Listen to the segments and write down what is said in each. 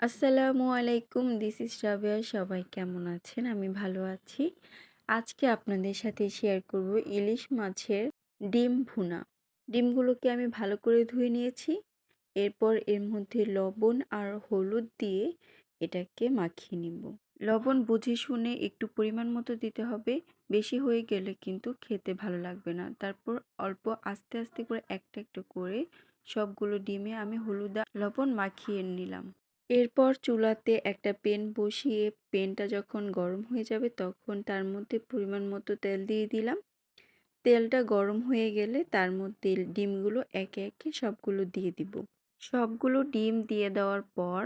আসসালামু আলাইকুম, this is Rabeya. সবাই কেমন আছেন? আমি ভালো আছি। আজকে আপনাদের সাথে শেয়ার করব ইলিশ মাছের ডিম ভুনা। ডিমগুলোকে আমি ভালো করে ধুয়ে নিয়েছি। এরপর এর মধ্যে লবণ আর হলুদ দিয়ে এটাকে মাখিয়ে নিব। লবণ বুঝে শুনে একটু পরিমাণ মতো দিতে হবে। বেশি হয়ে গেলে কিন্তু খেতে ভালো লাগবে না। তারপর অল্প আস্তে আস্তে করে একটা একটা করে সবগুলো ডিমে আমি হলুদ আর লবণ মাখিয়ে নিলাম। এরপর চুলাতে একটা প্যান বসিয়ে প্যানটা যখন গরম হয়ে যাবে তখন তার মধ্যে পরিমাণ মতো তেল দিয়ে দিলাম। তেলটা গরম হয়ে গেলে তার মধ্যে ডিমগুলো একে একে সবগুলো দিয়ে দিব। সবগুলো ডিম দিয়ে দেওয়ার পর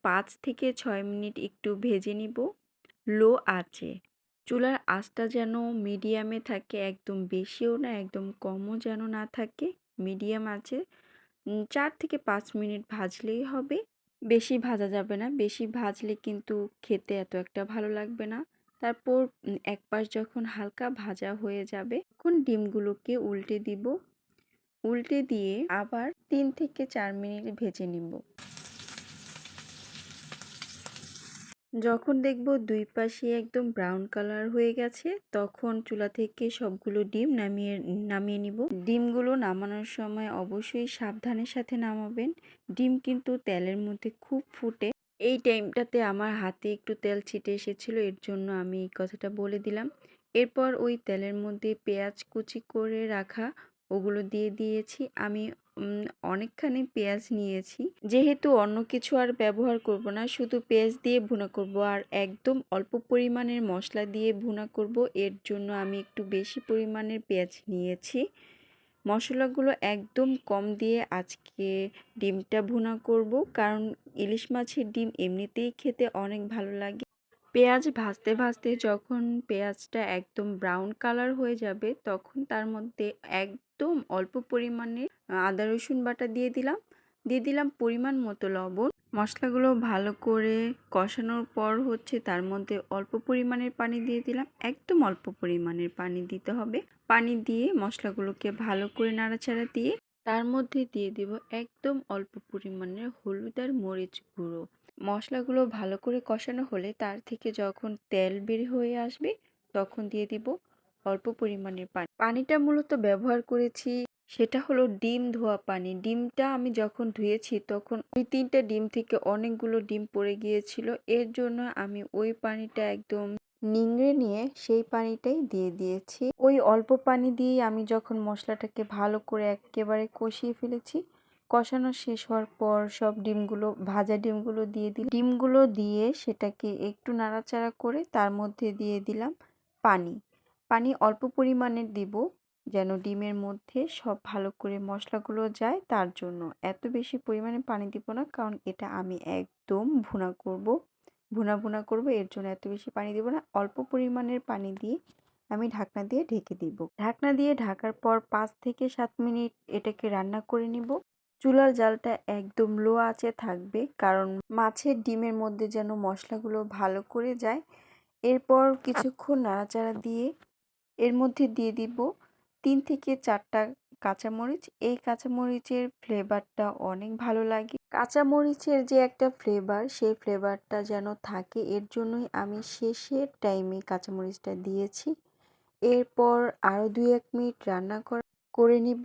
৫ থেকে ৬ মিনিট একটু ভেজে নিব লো আঁচে। চুলার আঁচটা যেন মিডিয়ামে থাকে, একদম বেশিও না একদম কমও যেন না থাকে, মিডিয়াম আঁচে ৪ থেকে ৫ মিনিট ভাজলেই হবে। বেশি ভাজা যাবে না, বেশি ভাজলে কিন্তু খেতে এত একটা ভালো লাগবে না। তারপর এক পাশ যখন হালকা ভাজা হয়ে যাবে তখন ডিমগুলোকে উল্টে দিব। উল্টে দিয়ে আবার ৩ থেকে ৪ মিনিট ভেজে নিব। যখন দেখব দুই পাশে একদম ব্রাউন কালার হয়ে গেছে তখন চুলা থেকে সবগুলো ডিম নামিয়ে নিব। ডিমগুলো নামানোর সময় অবশ্যই সাবধানের সাথে নামাবেন। ডিম কিন্তু তেলের মধ্যে খুব ফুটে। এই টাইমটাতে আমার হাতে একটু তেল ছিটে এসেছিল, এর জন্য আমি এই কথাটা বলে দিলাম। এরপর ওই তেলের মধ্যে পেঁয়াজ কুচি করে রাখা ওগুলো দিয়ে দিয়েছি। আমি অনেকখানি পেঁয়াজ নিয়েছি, যেহেতু অন্য কিছু আর ব্যবহার করব না, শুধু পেঁয়াজ দিয়ে ভুনা করব আর একদম অল্প পরিমাণের মশলা দিয়ে ভুনা করব, এর জন্য আমি একটু বেশি পরিমাণের পেঁয়াজ নিয়েছি। মশলাগুলো একদম কম দিয়ে আজকে ডিমটা ভুনা করব, কারণ ইলিশ মাছের ডিম এমনিতেই খেতে অনেক ভালো লাগে। পেঁয়াজ ভাজতে ভাজতে যখন পেঁয়াজটা একদম ব্রাউন কালার হয়ে যাবে তখন তার মধ্যে একদম অল্প পরিমাণে আদা রসুন বাটা দিয়ে দিলাম পরিমাণ মতো লবণ। মশলাগুলো ভালো করে কষানোর পর তার মধ্যে অল্প পরিমাণের পানি দিয়ে দিলাম, একদম অল্প পরিমাণের পানি দিতে হবে। পানি দিয়ে মশলাগুলোকে ভালো করে নাড়াচাড়া দিয়ে তার মধ্যে দিয়ে দিব একদম অল্প পরিমাণের হলুদ আর মরিচ গুঁড়ো। মশলাগুলো ভালো করে কষানো হলে তার থেকে যখন তেল বের হয়ে আসবে তখন দিয়ে দিব অল্প পরিমাণের পানি। পানিটা মূলত ব্যবহার করেছি সেটা হলো ডিম ধোয়া পানি। ডিমটা আমি যখন ধুয়েছি তখন ২-৩টা ডিম থেকে অনেকগুলো ডিম পড়ে গিয়েছিল, এর জন্য আমি ওই পানিটা একদম নিংড়ে নিয়ে সেই পানিটাই দিয়ে দিয়েছি। ওই অল্প পানি দিয়েই আমি যখন মশলাটাকে ভালো করে একেবারে কষিয়ে ফেলেছি, কষানো শেষ হওয়ার পর সব ডিমগুলো ভাজা ডিমগুলো দিয়ে দিলাম। ডিমগুলো দিয়ে সেটাকে একটু নাড়াচাড়া করে তার মধ্যে দিয়ে দিলাম পানি। পানি অল্প পরিমাণের দিব যেন ডিমের মধ্যে সব ভালো করে মশলাগুলো যায়, তার জন্য এত বেশি পরিমাণে পানি দিব না, কারণ এটা আমি একদম ভুনা করব, এর জন্য এত বেশি পানি দিব না। অল্প পরিমাণের পানি দিয়ে আমি ঢাকনা দিয়ে ঢেকে দিব। ঢাকনা দিয়ে ঢাকার পর ৫ থেকে ৭ মিনিট এটাকে রান্না করে নিব। চুলার জালটা একদম লো আঁচে থাকবে, কারণ মাছের ডিমের মধ্যে যেন মশলাগুলো ভালো করে যায়। এরপর কিছুক্ষণ নাড়াচাড়া দিয়ে এর মধ্যে দিয়ে দিব ৩ থেকে ৪টা কাঁচামরিচ। এই কাঁচামরিচের ফ্লেভারটা অনেক ভালো লাগে। কাঁচামরিচের যে একটা ফ্লেভার, সেই ফ্লেভারটা যেন থাকে, এর জন্যই আমি শেষের টাইমে কাঁচামরিচটা দিয়েছি। এরপর আরও ২-১ মিনিট রান্না করে নিব।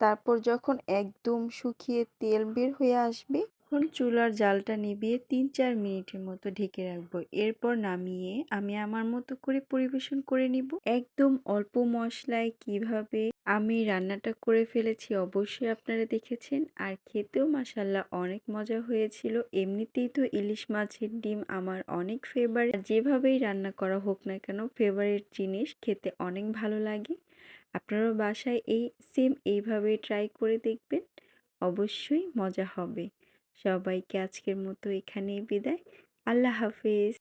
তারপর যখন একদম শুকিয়ে তেল বের হয়ে আসবে তখন চুলার জালটা নিভিয়ে ৩-৪ মিনিটের মতো ঢেকে রাখবো। এরপর নামিয়ে আমি আমার মতো করে পরিবেশন করে নিব। একদম অল্প মশলায় কিভাবে আমি রান্নাটা করে ফেলেছি অবশ্যই আপনারা দেখেছেন, আর খেতেও মাশাআল্লাহ অনেক মজা হয়েছিল। এমনিতেই তো ইলিশ মাছের ডিম আমার অনেক ফেভারিট, যেভাবেই রান্না করা হোক না কেন ফেভারিট জিনিস, খেতে অনেক ভালো লাগে। আপনারা বাসায় এইভাবে ট্রাই করে দেখবেন, অবশ্যই মজা হবে। সবাইকে আজকের মতো এখানেই বিদায়। আল্লাহ হাফেজ।